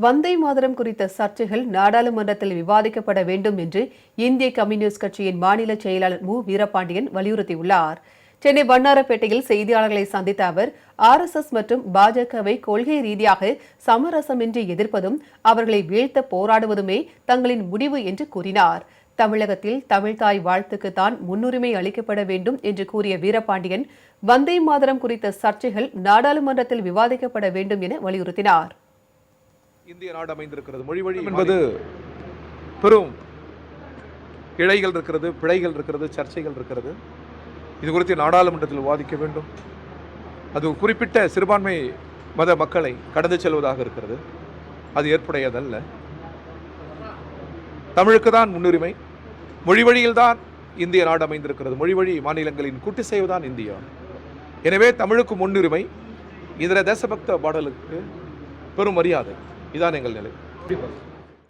வந்தே மாதரம் குறித்த சர்ச்சைகள் நாடாளுமன்றத்தில் விவாதிக்கப்பட வேண்டும் என்று இந்திய கம்யூனிஸ்ட் கட்சியின் மாநில செயலாளர் மு. வீரபாண்டியன் வலியுறுத்தியுள்ளார். சென்னை வண்ணாரப்பேட்டையில் செய்தியாளர்களை சந்தித்த அவர், RSS மற்றும் பாஜகவை கொள்கை ரீதியாக சமரசமின்றி எதிர்ப்பதும் அவர்களை வீழ்த்த போராடுவதுமே தங்களின் முடிவு என்று கூறினார். தமிழகத்தில் தமிழ்தாய் வாழ்த்துக்குத்தான் முன்னுரிமை அளிக்கப்பட வேண்டும் என்று கூறிய வீரபாண்டியன், வந்தே மாதரம் குறித்த சர்ச்சைகள் நாடாளுமன்றத்தில் விவாதிக்கப்பட வேண்டும் என வலியுறுத்தினார். இந்திய நாடு அமைந்திருக்கிறது. மொழி வழி என்பது பெரும் இழைகள் இருக்கிறது, பிழைகள் இருக்கிறது, சர்ச்சைகள் இருக்கிறது. இது குறித்து நாடாளுமன்றத்தில் விவாதிக்க வேண்டும். அது குறிப்பிட்ட சிறுபான்மை மத மக்களை கடந்து செல்வதாக இருக்கிறது. அது ஏற்புடையதல்ல. தமிழுக்கு தான் முன்னுரிமை. மொழி வழியில்தான் இந்திய நாடு அமைந்திருக்கிறது. மொழி வழி மாநிலங்களின் கூட்டு செய்வதுதான் இந்தியா. எனவே தமிழுக்கு முன்னுரிமை. இதர தேசபக்த பாடலுக்கு பெரும் மரியாதை. இதான் எங்கள் நிலை.